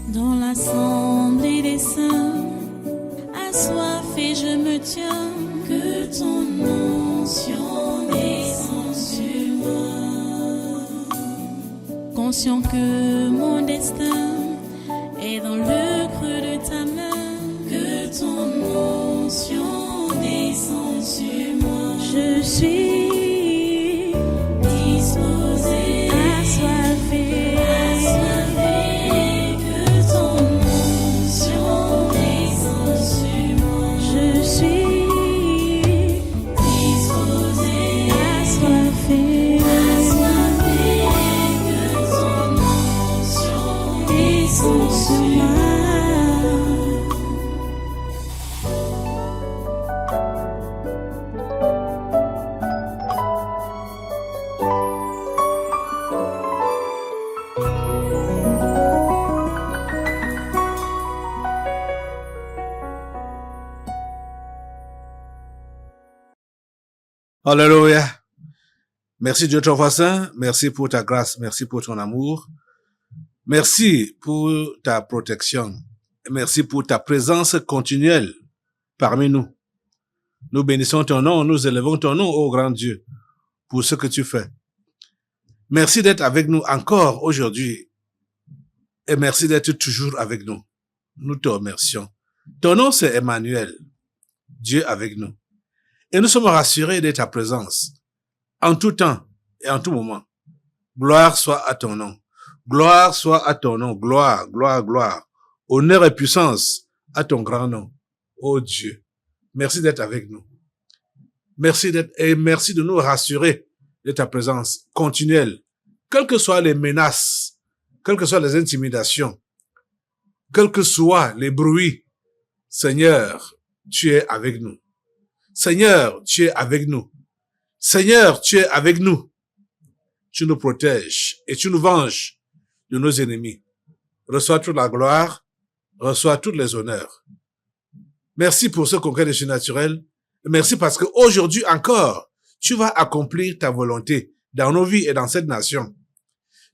Dans l'assemblée des saints, assoiffé je me tiens, que ton onction descende sur moi. Conscient que mon destin est dans le creux de ta main, que ton onction descende sur moi. Je suis disposé, assoiffé, que ton onction descende sur moi. Je suis disposé, assoiffé, que ton onction descende sur moi. Alléluia. Merci Dieu ton voisin. Merci pour ta grâce. Merci pour ton amour. Merci pour ta protection. Merci pour ta présence continuelle parmi nous. Nous bénissons ton nom. Nous élevons ton nom, ô grand Dieu, pour ce que tu fais. Merci d'être avec nous encore aujourd'hui. Et merci d'être toujours avec nous. Nous te remercions. Ton nom, c'est Emmanuel. Dieu avec nous. Et nous sommes rassurés de ta présence, en tout temps et en tout moment. Gloire soit à ton nom. Gloire soit à ton nom. Gloire, gloire, gloire. Honneur et puissance à ton grand nom. Ô Dieu, merci d'être avec nous. Merci de nous rassurer de ta présence continuelle. Quelles que soient les menaces, quelles que soient les intimidations, quels que soient les bruits, Seigneur, tu es avec nous. Seigneur, tu es avec nous. Seigneur, tu es avec nous. Tu nous protèges et tu nous venges de nos ennemis. Reçois toute la gloire, reçois tous les honneurs. Merci pour ce congrès de surnaturel. Merci parce qu'aujourd'hui encore, tu vas accomplir ta volonté dans nos vies et dans cette nation.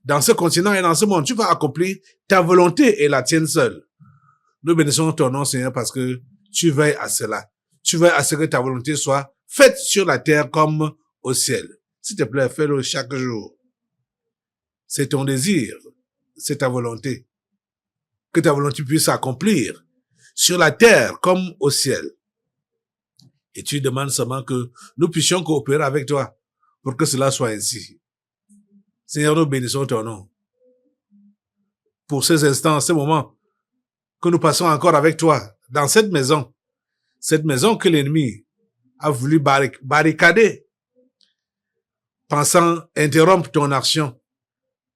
Dans ce continent et dans ce monde, tu vas accomplir ta volonté et la tienne seule. Nous bénissons ton nom, Seigneur, parce que tu veilles à cela. Tu veilles à ce que ta volonté soit faite sur la terre comme au ciel. S'il te plaît, fais-le chaque jour. C'est ton désir, c'est ta volonté. Que ta volonté puisse s'accomplir sur la terre comme au ciel. Et tu demandes seulement que nous puissions coopérer avec toi pour que cela soit ainsi. Seigneur, nous bénissons ton nom. Pour ces instants, ces moments que nous passons encore avec toi dans cette maison que l'ennemi a voulu barricader, pensant interrompre ton action.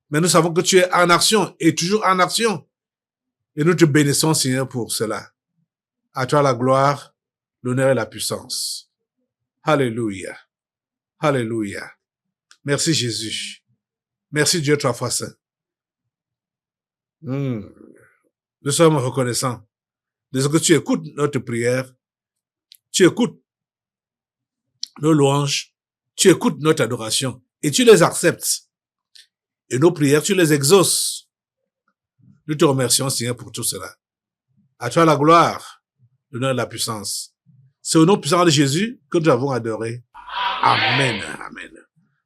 Mais nous savons que tu es en action et toujours en action. Et nous te bénissons, Seigneur, pour cela. À toi la gloire, l'honneur et la puissance. Alléluia. Alléluia. Merci Jésus. Merci Dieu trois fois saint. Nous sommes reconnaissants de ce que tu écoutes notre prière. Tu écoutes nos louanges, tu écoutes notre adoration et tu les acceptes. Et nos prières, tu les exauces. Nous te remercions, Seigneur, pour tout cela. À toi la gloire, l'honneur et la puissance. C'est au nom puissant de Jésus que nous avons adoré. Amen. Amen.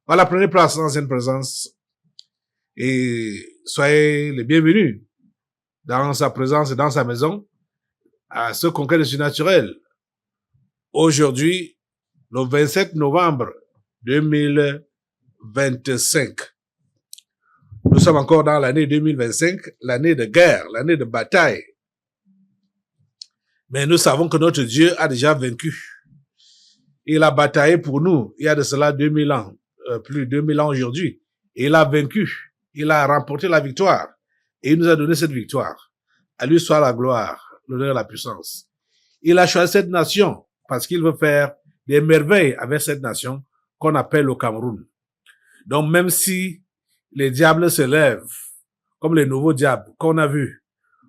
Voilà, prenez place dans une présence et soyez les bienvenus dans sa présence et dans sa maison à ce congrès de surnaturel. Aujourd'hui, le 27 novembre 2025. Nous sommes encore dans l'année 2025, l'année de guerre, l'année de bataille. Mais nous savons que notre Dieu a déjà vaincu. Il a bataillé pour nous il y a de cela 2000 ans, plus de 2000 ans aujourd'hui. Et il a vaincu. Il a remporté la victoire. Et il nous a donné cette victoire. À lui soit la gloire, l'honneur et la puissance. Il a choisi cette nation parce qu'il veut faire des merveilles avec cette nation qu'on appelle le Cameroun. Donc même si les diables se lèvent, comme les nouveaux diables qu'on a vus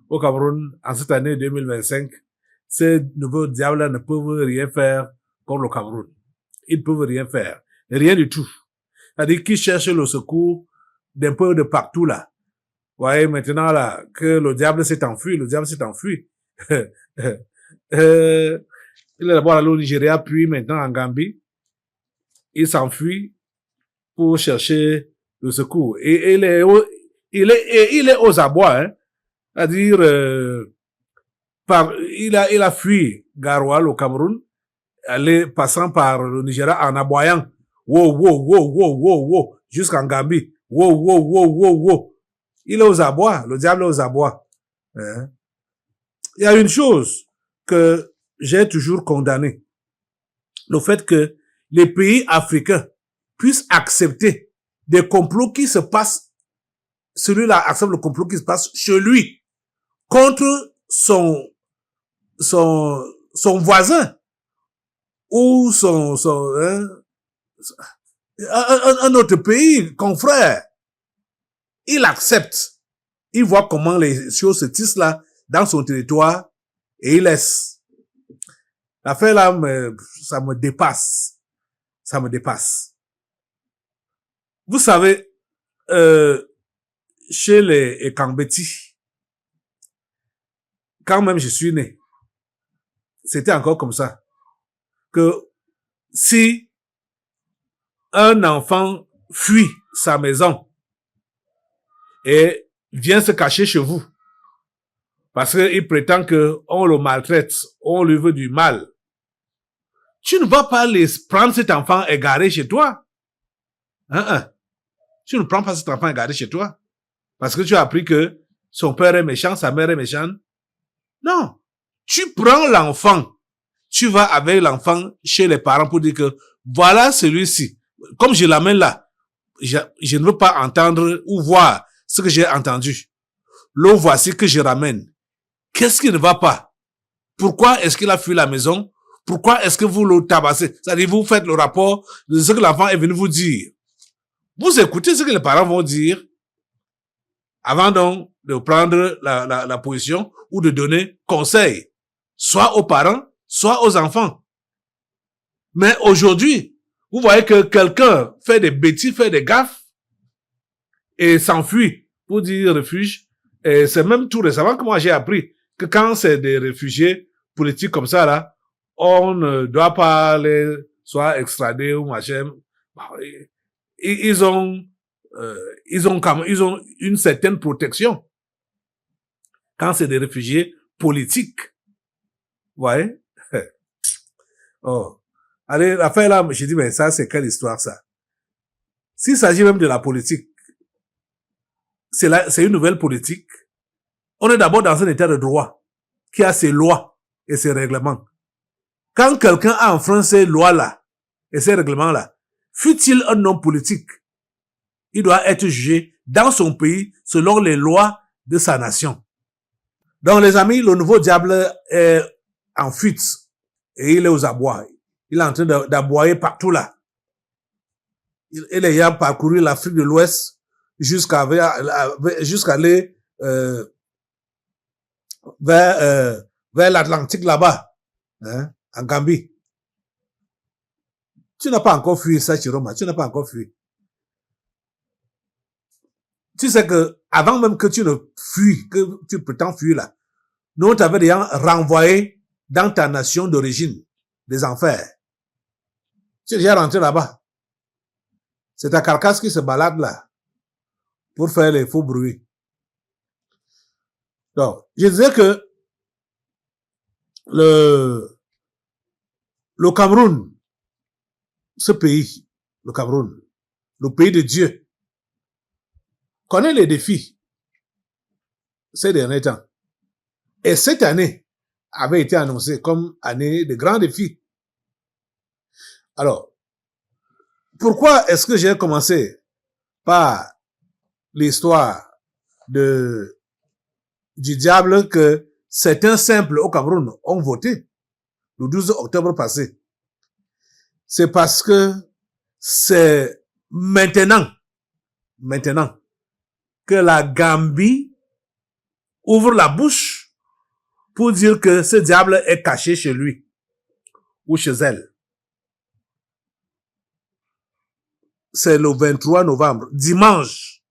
au Cameroun en cette année 2025, ces nouveaux diables ne peuvent rien faire contre le Cameroun. Ils ne peuvent rien faire. Rien du tout. C'est-à-dire qu'ils cherchent le secours d'un peu de partout là. voyez, maintenant, là, que le diable s'est enfui, il est d'abord allé au Nigeria, puis maintenant en Gambie. Il s'enfuit pour chercher le secours. Et il est aux abois, hein. C'est-à-dire, il a fui Garoual au Cameroun, passant par le Nigeria en aboyant. Wow, wow, wow, wow, wow, wow, jusqu'en Gambie. Wow, wow, wow, wow, wow. Il est aux abois, le diable est aux abois. Hein? Il y a une chose que j'ai toujours condamnée. Le fait que les pays africains puissent accepter des complots qui se passent, celui-là accepte le complot qui se passe chez lui, contre son voisin, ou un autre pays, confrère. Il accepte. Il voit comment les choses se tissent là, dans son territoire, et il laisse. L'affaire là, ça me dépasse. Ça me dépasse. Vous savez, chez les Ekambeti, quand même je suis né, c'était encore comme ça. Que si un enfant fuit sa maison et vient se cacher chez vous, parce qu'il prétend que on le maltraite, on lui veut du mal, tu ne vas pas prendre cet enfant égaré chez toi. Tu ne prends pas cet enfant égaré chez toi. Parce que tu as appris que son père est méchant, sa mère est méchante. Non. Tu prends l'enfant. Tu vas avec l'enfant chez les parents pour dire que voilà celui-ci. Comme je l'amène là, je ne veux pas entendre ou voir ce que j'ai entendu. Le voici que je ramène. Qu'est-ce qui ne va pas? Pourquoi est-ce qu'il a fui la maison? Pourquoi est-ce que vous le tabassez? C'est-à-dire, vous faites le rapport de ce que l'enfant est venu vous dire. Vous écoutez ce que les parents vont dire avant donc de prendre la position ou de donner conseil, soit aux parents, soit aux enfants. Mais aujourd'hui, vous voyez que quelqu'un fait des bêtises, fait des gaffes et s'enfuit pour dire refuge. Et c'est même tout récemment que moi j'ai appris que quand c'est des réfugiés politiques comme ça là, on ne doit pas les soit extradés ou machin. Ils ont une certaine protection quand c'est des réfugiés politiques. Vous voyez? Oh. Allez, l'affaire là, je dis, mais ça, c'est quelle histoire, ça? S'il s'agit même de la politique, c'est une nouvelle politique. On est d'abord dans un état de droit qui a ses lois et ses règlements. Quand quelqu'un a enfreint ces lois-là et ces règlements-là, fut-il un homme politique, il doit être jugé dans son pays selon les lois de sa nation. Donc, les amis, le nouveau diable est en fuite et il est aux abois. Il est en train d'aboyer partout là. Il ayant parcouru l'Afrique de l'Ouest jusqu'à aller vers l'Atlantique là-bas, hein, en Gambie. Tu n'as pas encore fui ça, Chiroma. Tu n'as pas encore fui. Tu sais que avant même que tu ne fuis, que tu prétends fuir là, nous t'avons déjà renvoyé dans ta nation d'origine des enfers. Tu es déjà rentré là-bas. C'est ta carcasse qui se balade là pour faire les faux bruits. Donc, je disais que le Cameroun, ce pays, le Cameroun, le pays de Dieu, connaît les défis ces derniers temps. Et cette année avait été annoncée comme année de grands défis. Alors, pourquoi est-ce que j'ai commencé par l'histoire du diable que certains simples au Cameroun ont voté le 12 octobre passé? C'est parce que c'est maintenant que la Gambie ouvre la bouche pour dire que ce diable est caché chez lui ou chez elle. C'est le 23 novembre, dimanche.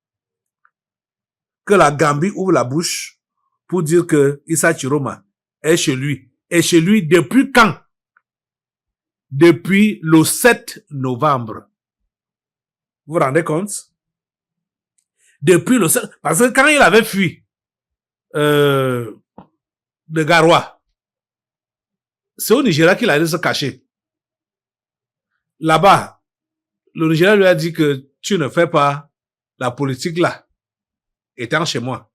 que la Gambie ouvre la bouche pour dire que Issa Chiroma est chez lui. Et chez lui depuis quand? Depuis le 7 novembre. Vous vous rendez compte? Depuis le 7, parce que quand il avait fui de Garoua, c'est au Nigeria qu'il allait se cacher. Là-bas, le Nigeria lui a dit que tu ne fais pas la politique là, étant chez moi.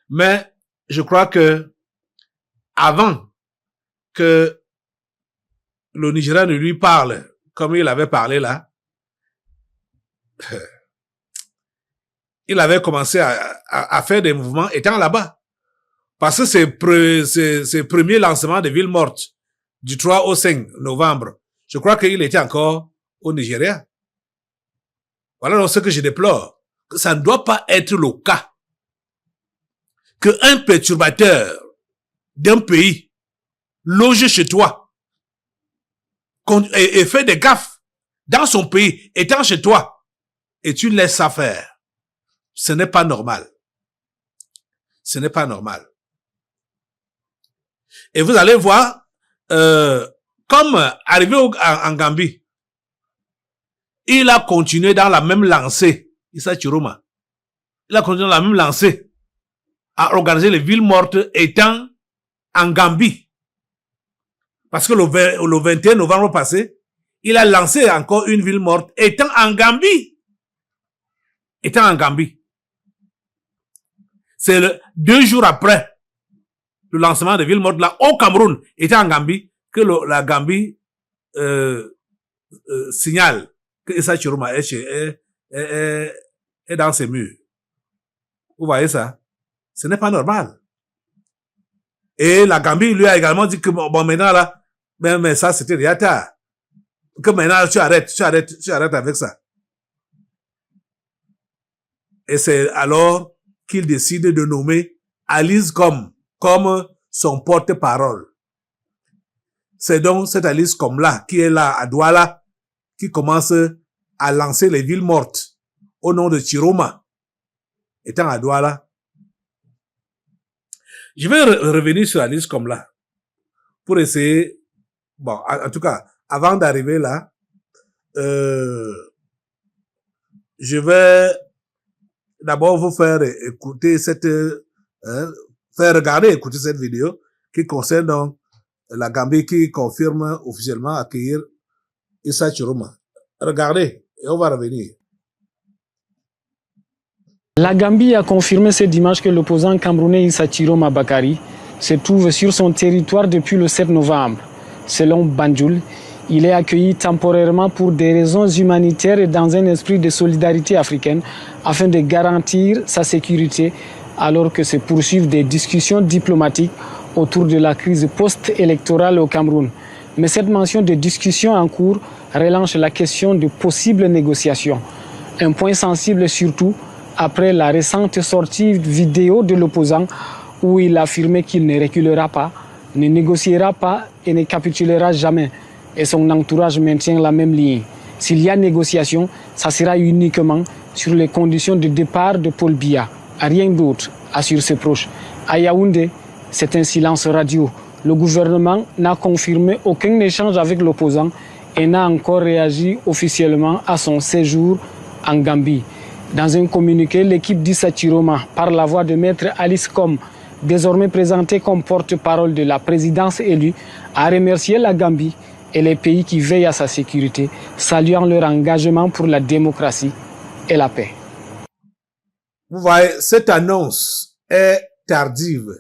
Mais je crois que avant que le Nigeria ne lui parle comme il avait parlé là, il avait commencé à faire des mouvements étant là-bas. Parce que ses premiers lancements de ville morte du 3 au 5 novembre, je crois qu'il était encore au Nigeria. Voilà donc ce que je déplore. Que ça ne doit pas être le cas qu'un perturbateur d'un pays loge chez toi et fait des gaffes dans son pays, étant chez toi, et tu laisses ça faire. Ce n'est pas normal. Ce n'est pas normal. Et vous allez voir, comme arrivé en Gambie, il a continué dans la même lancée, Issa Chiroma. Il a continué dans la même lancée à organiser les villes mortes étant en Gambie. Parce que le 21 novembre passé, il a lancé encore une ville morte étant en Gambie. Étant en Gambie. C'est 2 jours après le lancement de ville morte là au Cameroun, étant en Gambie, que la Gambie signale que Issa Chiroma est dans ses murs. Vous voyez ça? Ce n'est pas normal. Et la Gambie lui a également dit que bon maintenant là, mais ça c'était déjà tard. Que maintenant tu arrêtes avec ça. Et c'est alors qu'il décide de nommer Alice comme son porte-parole. C'est donc cette Alice comme là, qui est là à Douala, qui commence à lancer les villes mortes au nom de Chiroma, étant à Douala. Je vais revenir sur Alice comme là, pour essayer, bon, en tout cas, avant d'arriver là, je vais d'abord vous faire écouter faire regarder et écouter cette vidéo qui concerne donc la Gambie qui confirme officiellement accueillir Issa Chiroma. Regardez et on va revenir. La Gambie a confirmé ce dimanche que l'opposant camerounais Issa Chiroma Bakari se trouve sur son territoire depuis le 7 novembre. Selon Banjul, il est accueilli temporairement pour des raisons humanitaires et dans un esprit de solidarité africaine afin de garantir sa sécurité alors que se poursuivent des discussions diplomatiques autour de la crise post-électorale au Cameroun. Mais cette mention de discussion en cours relance la question de possibles négociations. Un point sensible surtout après la récente sortie vidéo de l'opposant où il affirmait qu'il ne reculera pas, ne négociera pas et ne capitulera jamais. Et son entourage maintient la même ligne. S'il y a négociation, ça sera uniquement sur les conditions de départ de Paul Biya. Rien d'autre, assure ses proches. À Yaoundé, c'est un silence radio. Le gouvernement n'a confirmé aucun échange avec l'opposant et n'a encore réagi officiellement à son séjour en Gambie. Dans un communiqué, l'équipe d'Issa Chiroma, par la voix de Maître Alice Com, désormais présentée comme porte-parole de la présidence élue, a remercié la Gambie et les pays qui veillent à sa sécurité, saluant leur engagement pour la démocratie et la paix. Vous voyez, cette annonce est tardive.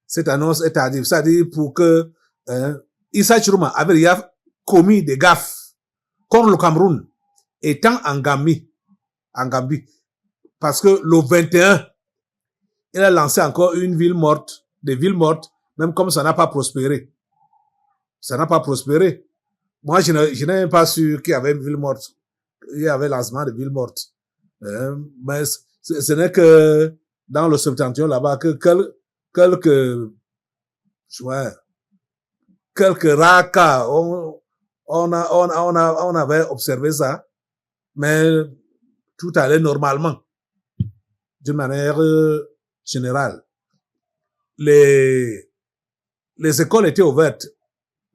Cette annonce est tardive. C'est-à-dire pour que Issa Chiroma avait déjà commis des gaffes contre le Cameroun, étant en Gambie. Parce que le 21, il a lancé encore une ville morte, des villes mortes, même comme ça n'a pas prospéré. Ça n'a pas prospéré. Moi, je n'ai même pas su qu'il y avait une ville morte. Il y avait lancement de villes mortes. Mais ce n'est que dans le septentrion là-bas que quelques rares cas on avait observé ça. Mais tout allait normalement, d'une manière générale. Les écoles étaient ouvertes,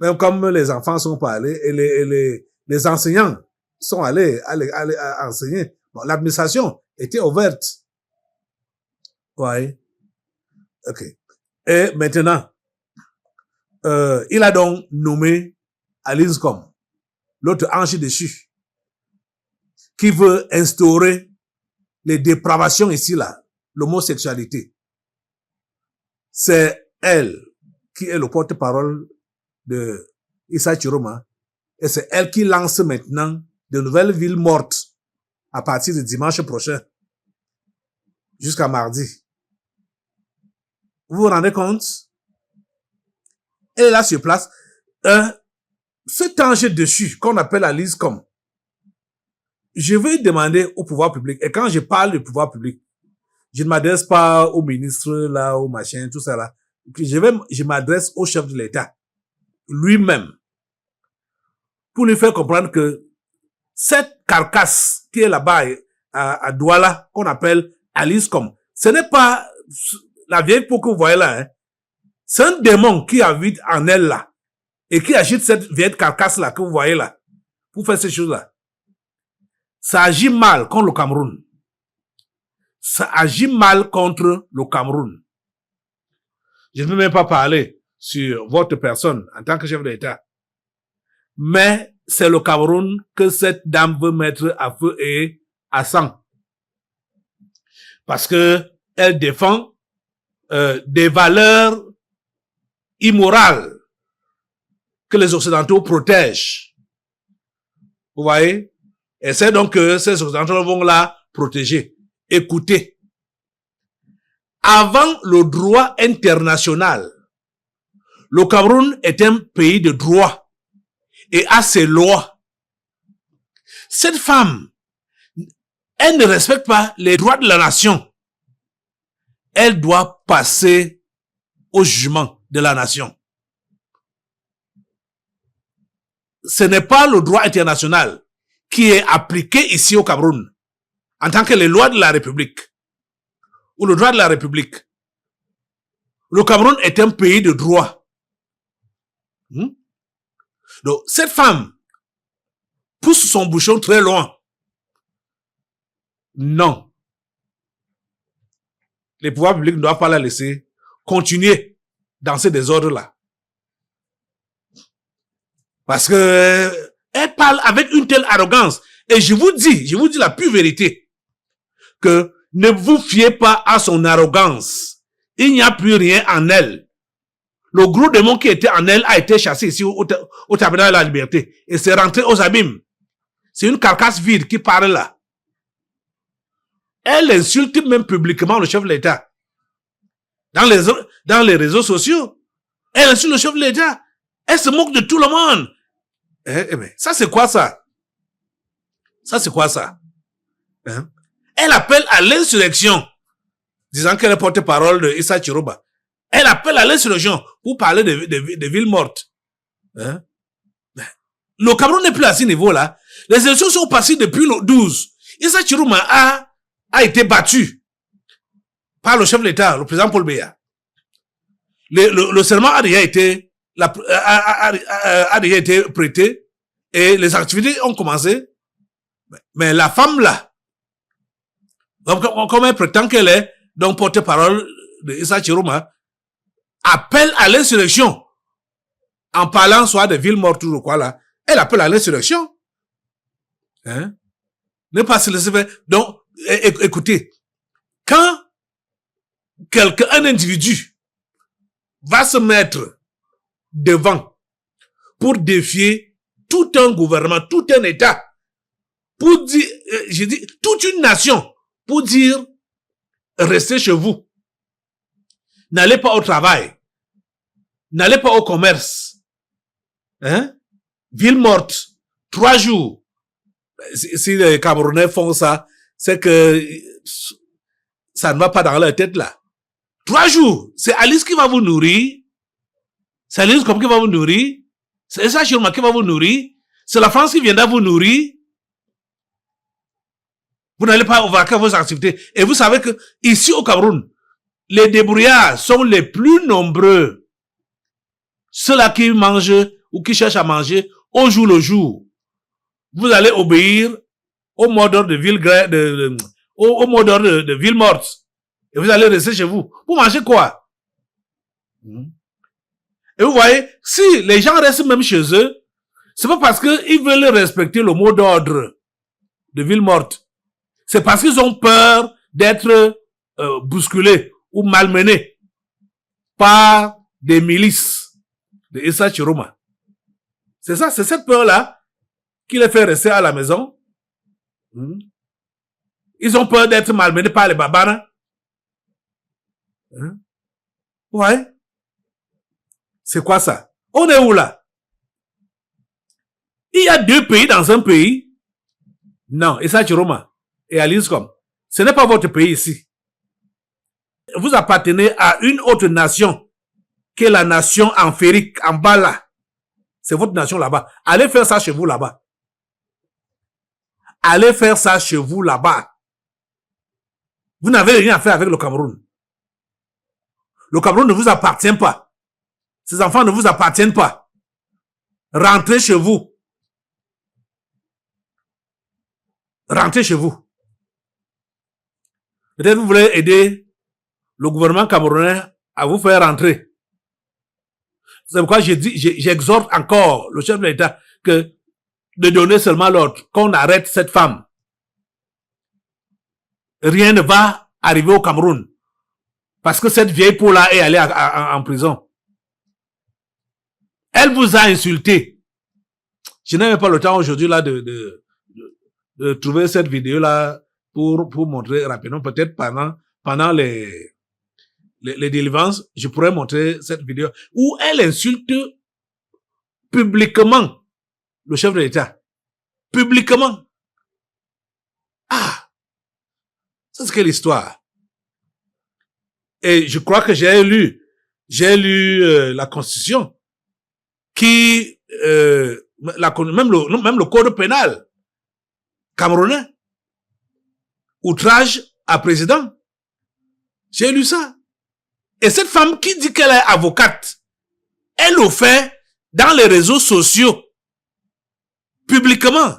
même comme les enfants sont pas allés, et les enseignants sont allés à enseigner. Bon, l'administration était ouverte. Ouais. OK. Et maintenant, il a donc nommé Alinscom, l'autre ange déchu, qui veut instaurer les dépravations ici, là, l'homosexualité. C'est elle qui est le porte-parole de Issa Chiroma, et c'est elle qui lance maintenant de nouvelles villes mortes à partir de dimanche prochain jusqu'à mardi. Vous vous rendez compte? Elle est là sur place. Cet ange dessus, qu'on appelle Alinscom, je vais demander au pouvoir public, et quand je parle du pouvoir public, je ne m'adresse pas au ministre, là, au machin, tout ça, là. Je m'adresse au chef de l'État, lui-même, pour lui faire comprendre que cette carcasse qui est là-bas à Douala, qu'on appelle Alinscom, ce n'est pas la vieille peau que vous voyez là, hein. C'est un démon qui habite en elle là, et qui agite cette vieille carcasse là que vous voyez là, pour faire ces choses-là. Ça agit mal contre le Cameroun. Ça agit mal contre le Cameroun. Je ne veux même pas parler sur votre personne en tant que chef d'État. Mais c'est le Cameroun que cette dame veut mettre à feu et à sang. Parce que elle défend des valeurs immorales que les Occidentaux protègent. Vous voyez? Et c'est donc que ces Occidentaux vont la protéger. Écoutez, avant le droit international, le Cameroun est un pays de droit et a ses lois. Cette femme, elle ne respecte pas les droits de la nation. Elle doit passer au jugement de la nation. Ce n'est pas le droit international qui est appliqué ici au Cameroun en tant que les lois de la République ou le droit de la République. Le Cameroun est un pays de droit. Donc, cette femme pousse son bouchon très loin. Non. Les pouvoirs publics ne doivent pas la laisser continuer dans ces désordres-là. Parce que elle parle avec une telle arrogance. Et je vous dis la pure vérité, que ne vous fiez pas à son arrogance. Il n'y a plus rien en elle. Le gros démon qui était en elle a été chassé ici au tabernacle de la liberté. Et c'est rentré aux abîmes. C'est une carcasse vide qui parle là. Elle insulte même publiquement le chef de l'État. Dans les réseaux sociaux. Elle insulte le chef de l'État. Elle se moque de tout le monde. Eh bien, ça c'est quoi ça? Ça c'est quoi ça? Hein? Elle appelle à l'insurrection, disant qu'elle est porte-parole de Issa Chiroma. Elle appelle à l'insurrection pour parler de villes mortes. Hein? Le Cameroun n'est plus à ce niveau-là. Les élections sont passées depuis le 12. Issa Chiroma a été battu par le chef de l'État, le président Paul Biya. Le serment a déjà été prêté et les activités ont commencé. Mais la femme là, comme elle prétend qu'elle est donc porte-parole de Issa Chiroma, appelle à l'insurrection en parlant soit de villes mortes ou quoi là. Elle appelle à l'insurrection. Hein? Ne pas se laisser faire. Donc, écoutez, quand un individu va se mettre devant pour défier tout un gouvernement, tout un État, pour dire, je dis, toute une nation, pour dire, restez chez vous. N'allez pas au travail. N'allez pas au commerce. Hein? Ville morte. 3 jours. Si les Camerounais font ça, c'est que ça ne va pas dans leur tête là. 3 jours. C'est Alice qui va vous nourrir. C'est Alice comme qui va vous nourrir. C'est Issa Chiroma qui va vous nourrir. C'est la France qui viendra vous nourrir. Vous n'allez pas vaquer vos activités. Et vous savez que ici au Cameroun, les débrouillards sont les plus nombreux. Ceux-là qui mangent ou qui cherchent à manger au jour le jour. Vous allez obéir au mot d'ordre de ville, au mot d'ordre de ville morte. Et vous allez rester chez vous. Vous mangez quoi? Et vous voyez, si les gens restent même chez eux, c'est pas parce qu'ils veulent respecter le mot d'ordre de ville morte. C'est parce qu'ils ont peur d'être bousculés ou malmenés par des milices de Issa Chiroma. C'est ça, c'est cette peur-là qui les fait rester à la maison. Ils ont peur d'être malmenés par les babanas. Ouais. C'est quoi ça? On est où là? Il y a deux pays dans un pays. Non, Issa Chiroma et Alizcom. Ce n'est pas votre pays ici. Vous appartenez à une autre nation, qui est la nation amphérique, en bas là. C'est votre nation là-bas. Allez faire ça chez vous là-bas. Allez faire ça chez vous là-bas. Vous n'avez rien à faire avec le Cameroun. Le Cameroun ne vous appartient pas. Ces enfants ne vous appartiennent pas. Rentrez chez vous. Rentrez chez vous. Peut-être vous voulez aider le gouvernement camerounais à vous faire rentrer. C'est pourquoi j'exhorte encore le chef de l'État que de donner seulement l'ordre qu'on arrête cette femme. Rien ne va arriver au Cameroun. Parce que cette vieille peau-là est allée en prison. Elle vous a insulté. Je n'ai même pas le temps aujourd'hui là de trouver cette vidéo-là pour montrer rapidement. Peut-être pendant les délivrances, je pourrais montrer cette vidéo où elle insulte publiquement le chef de l'État. Publiquement. Ah! Ça, c'est quelle histoire? Et je crois que j'ai lu la Constitution qui, même le code pénal camerounais. Outrage à président. J'ai lu ça. Et cette femme qui dit qu'elle est avocate, elle le fait dans les réseaux sociaux, publiquement.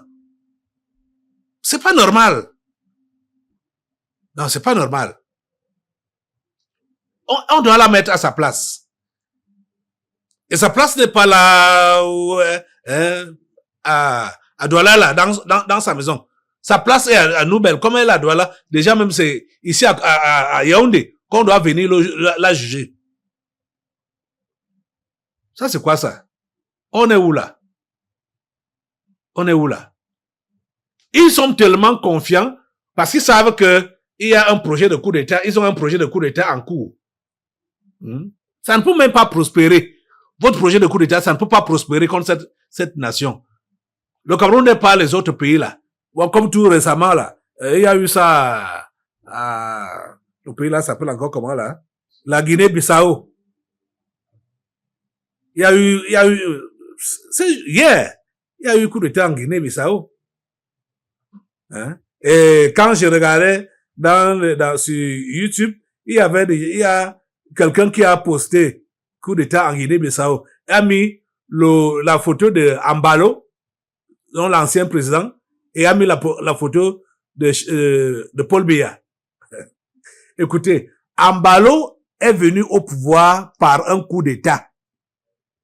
C'est pas normal. Non, c'est pas normal. On doit la mettre à sa place. Et sa place n'est pas là, à Douala, là, dans sa maison. Sa place est à Noubel. Comme elle est à Douala, déjà même c'est ici à Yaoundé qu'on doit venir la juger. Ça, c'est quoi ça? On est où là? On est où là? Ils sont tellement confiants parce qu'ils savent que il y a un projet de coup d'État. Ils ont un projet de coup d'État en cours. Ça ne peut même pas prospérer. Votre projet de coup d'État, ça ne peut pas prospérer contre cette nation. Le Cameroun n'est pas les autres pays là. Comme tout récemment là, il y a eu ça le pays là s'appelle encore comment là? La Guinée-Bissau. Il y a eu c'est hier, il y a eu coup d'État en Guinée-Bissau. Et quand je regardais sur YouTube, il y a quelqu'un qui a posté coup d'État en Guinée-Bissau. Il a mis la photo de Ambalo, dont l'ancien président, et a mis la photo de Paul Biya. Écoutez, Ambalo est venu au pouvoir par un coup d'État.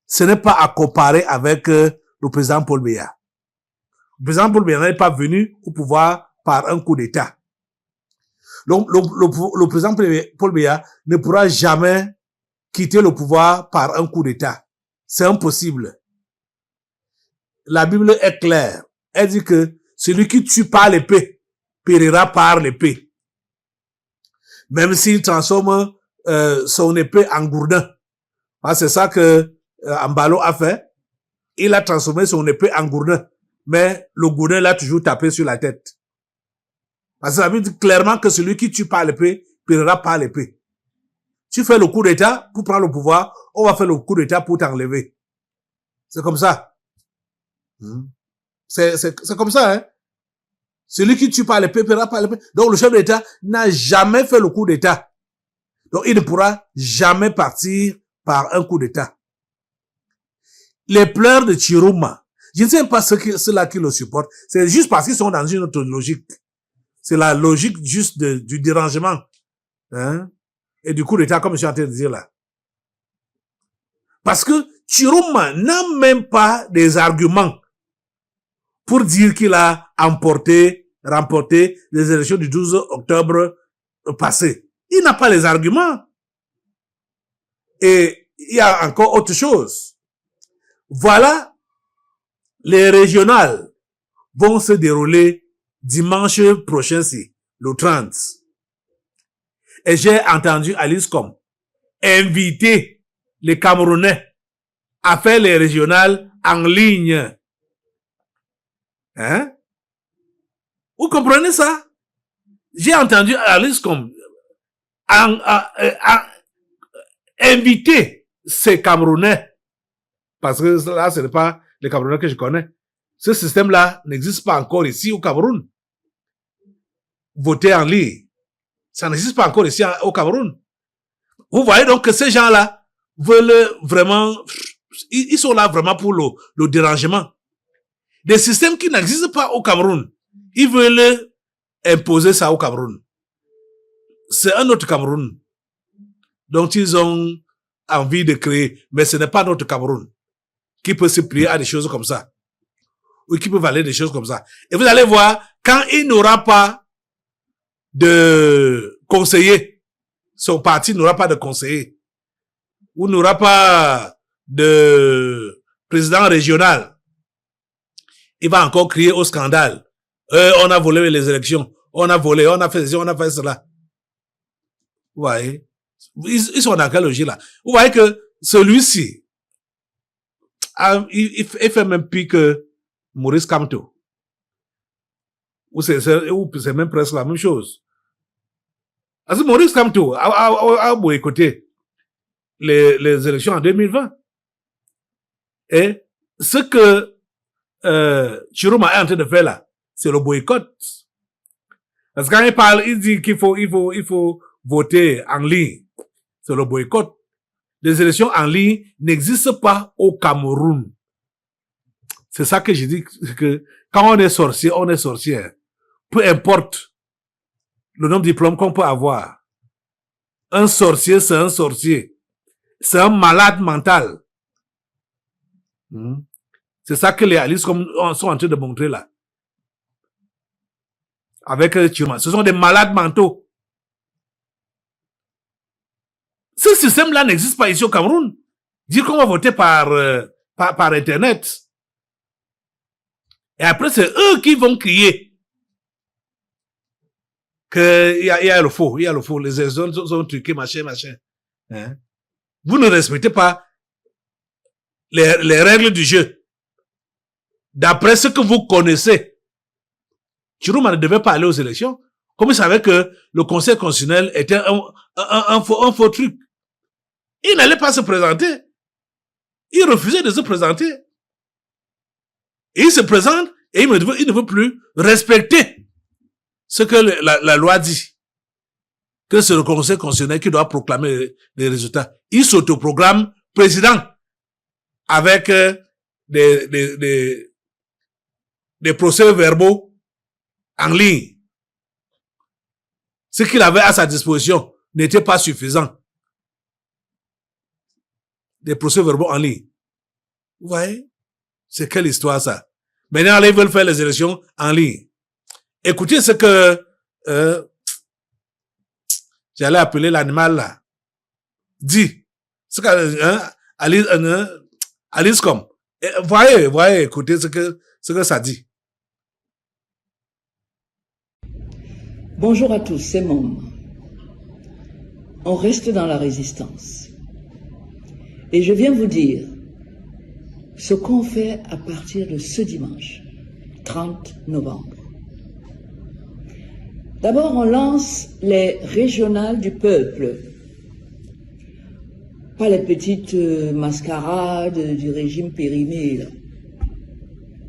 Ce n'est pas à comparer avec le président Paul Biya. Le président Paul Biya n'est pas venu au pouvoir par un coup d'État. Donc, le président Paul Biya ne pourra jamais quitter le pouvoir par un coup d'État. C'est impossible. La Bible est claire. Elle dit que celui qui tue par l'épée périra par l'épée. Même s'il transforme son épée en gourdin. C'est ça que Ambalo a fait. Il a transformé son épée en gourdin. Mais le gourdin l'a toujours tapé sur la tête. Parce que ça veut dire clairement que celui qui tue par l'épée périra par l'épée. Tu fais le coup d'État pour prendre le pouvoir, on va faire le coup d'État pour t'enlever. C'est comme ça. C'est comme ça, hein. Celui qui tue par l'épée paiera par l'épée. Donc le chef d'État n'a jamais fait le coup d'État. Donc il ne pourra jamais partir par un coup d'État. Les pleurs de Chiroma, je ne sais pas ceux-là qui le supportent, c'est juste parce qu'ils sont dans une autre logique. C'est la logique juste du dérangement, hein, et du coup d'État, comme je suis en train de dire là. Parce que Chiroma n'a même pas des arguments pour dire qu'il a remporté les élections du 12 octobre passé. Il n'a pas les arguments. Et il y a encore autre chose. Voilà, les régionales vont se dérouler dimanche prochain, le 30. Et j'ai entendu Alice Com inviter les Camerounais à faire les régionales en ligne. Hein? Vous comprenez ça? J'ai entendu Alice Com inviter ces Camerounais, parce que là, ce n'est pas les Camerounais que je connais. Ce système-là n'existe pas encore ici au Cameroun. Voter en ligne, ça n'existe pas encore ici au Cameroun. Vous voyez donc que ces gens-là veulent vraiment, ils sont là vraiment pour le dérangement. Des systèmes qui n'existent pas au Cameroun, ils veulent imposer ça au Cameroun. C'est un autre Cameroun dont ils ont envie de créer, mais ce n'est pas notre Cameroun qui peut se plier à des choses comme ça, ou qui peut valer des choses comme ça. Et vous allez voir, quand il n'aura pas de conseiller, son parti n'aura pas de conseiller, ou n'aura pas de président régional, il va encore crier au scandale. On a volé les élections, on a volé, on a fait ceci, on a fait cela. Vous voyez? Ils sont dans quelle logique là? Vous voyez que celui-ci, il fait même pire que Maurice Kamto. Ou c'est même presque la même chose. Parce que Maurice Kamto a boycotté les élections en 2020. Et ce que Chiroma est en train de faire là, c'est le boycott. Parce que quand il parle, il dit qu'il faut voter en ligne. C'est le boycott. Les élections en ligne n'existent pas au Cameroun. C'est ça que je dis, que quand on est sorcier, on est sorcière. Peu importe le nombre de diplômes qu'on peut avoir. Un sorcier, c'est un sorcier. C'est un malade mental. C'est ça que les Alice sont en train de montrer là. Avec Chiroma. Ce sont des malades mentaux. Ce système-là n'existe pas ici au Cameroun. Dire qu'on va voter par Internet. Et après, c'est eux qui vont crier qu'il y a le faux, les élections sont truquées, machin. Hein? Vous ne respectez pas les règles du jeu. D'après ce que vous connaissez, Chiroma ne devait pas aller aux élections. Comme il savait que le Conseil constitutionnel était un faux truc. Il n'allait pas se présenter. Il refusait de se présenter. Et il se présente et il ne veut plus respecter ce que la loi dit. Que c'est le Conseil constitutionnel qui doit proclamer les résultats. Il s'autoproclame président avec des procès-verbaux en ligne. Ce qu'il avait à sa disposition n'était pas suffisant. Des procès-verbaux en ligne. Vous voyez? C'est quelle histoire ça? Maintenant, là, ils veulent faire les élections en ligne. Écoutez ce que j'allais appeler l'animal là. Dit. Ce que Alice Com. Voyez, écoutez ce que ça dit. Bonjour à tous, c'est Mom. On reste dans la résistance. Et je viens vous dire ce qu'on fait à partir de ce dimanche, 30 novembre. D'abord, on lance les régionales du peuple. Pas les petites mascarades du régime périmé, là.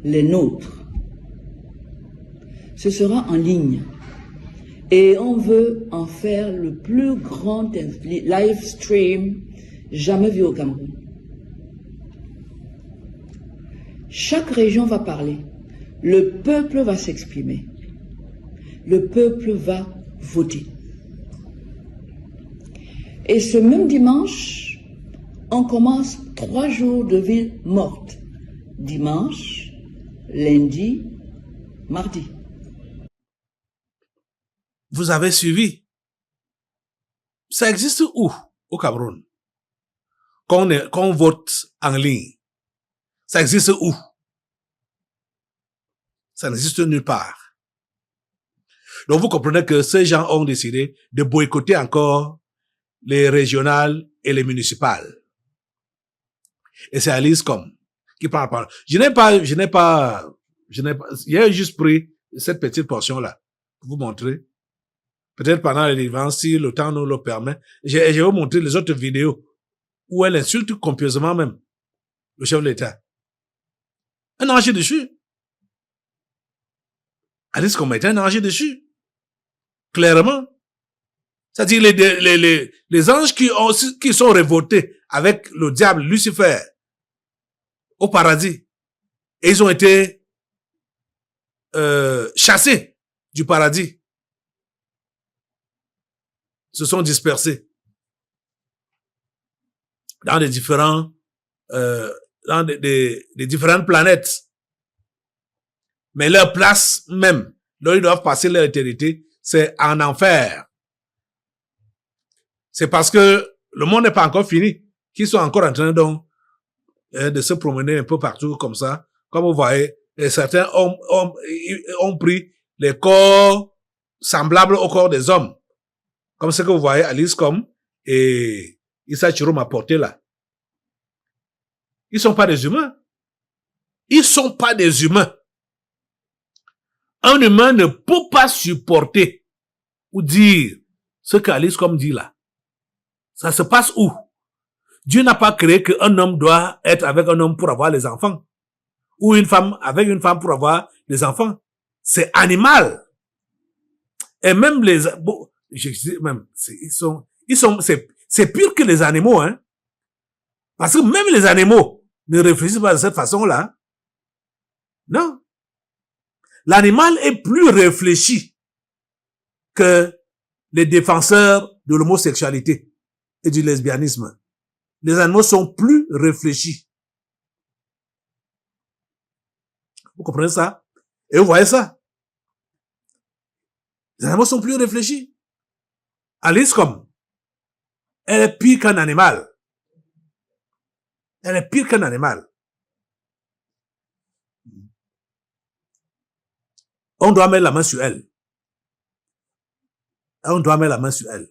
Les nôtres. ce sera en ligne. Et on veut en faire le plus grand live stream jamais vu au Cameroun. Chaque région va parler. Le peuple va s'exprimer. Le peuple va voter. Et ce même dimanche, on commence 3 jours de ville morte. Dimanche, lundi, mardi. Vous avez suivi. Ça existe où au Cameroun? Quand on vote en ligne. Ça existe où? Ça n'existe nulle part. Donc vous comprenez que ces gens ont décidé de boycotter encore les régionales et les municipales. Et c'est Alice Comme qui prend la parole. Je n'ai juste pris cette petite portion-là pour vous montrer. Peut-être pendant les livres, si le temps nous le permet. Je vais vous montrer les autres vidéos où elle insulte copieusement même le chef de l'État. Un ange dessus. Alice Comme était un ange dessus. Clairement. C'est-à-dire les anges qui sont révoltés avec le diable Lucifer au paradis. Et ils ont été chassés du paradis. Se sont dispersés dans des différentes planètes. Mais leur place même, là où ils doivent passer leur éternité, c'est en enfer. C'est parce que le monde n'est pas encore fini, qu'ils sont encore en train donc de se promener un peu partout comme ça. Comme vous voyez, et certains ont pris les corps semblables au corps des hommes. Comme ce que vous voyez, Alice Comme et Issa Chiro m'a porté là. Ils sont pas des humains. Ils sont pas des humains. Un humain ne peut pas supporter ou dire ce qu'Alice Comme dit là. Ça se passe où? Dieu n'a pas créé qu'un homme doit être avec un homme pour avoir les enfants. Ou une femme avec une femme pour avoir les enfants. C'est animal. Et même c'est pire que les animaux, hein. Parce que même les animaux ne réfléchissent pas de cette façon-là. Non. L'animal est plus réfléchi que les défenseurs de l'homosexualité et du lesbianisme. Les animaux sont plus réfléchis. Vous comprenez ça? Et vous voyez ça? Les animaux sont plus réfléchis. Alice Comme, elle est pire qu'un animal. Elle est pire qu'un animal. On doit mettre la main sur elle. On doit mettre la main sur elle.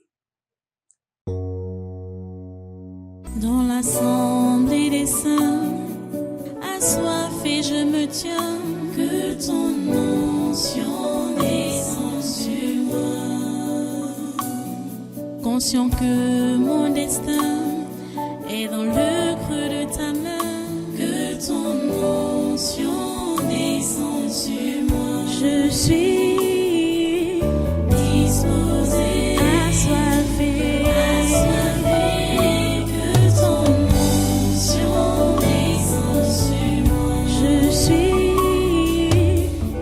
Dans l'assemblée des saints, assoiffé je me tiens, que ton onction descende sur moi. Conscient que mon destin est dans le creux de ta main, que ton onction descende sur moi. Je suis disposée, assoiffée, que ton onction descende sur moi. Je suis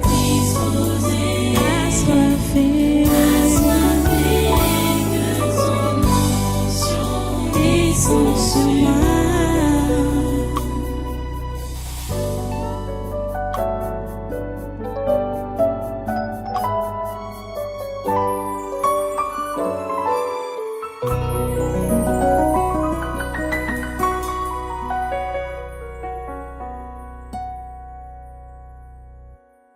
disposée, assoiffée, que ton onction descende sur moi.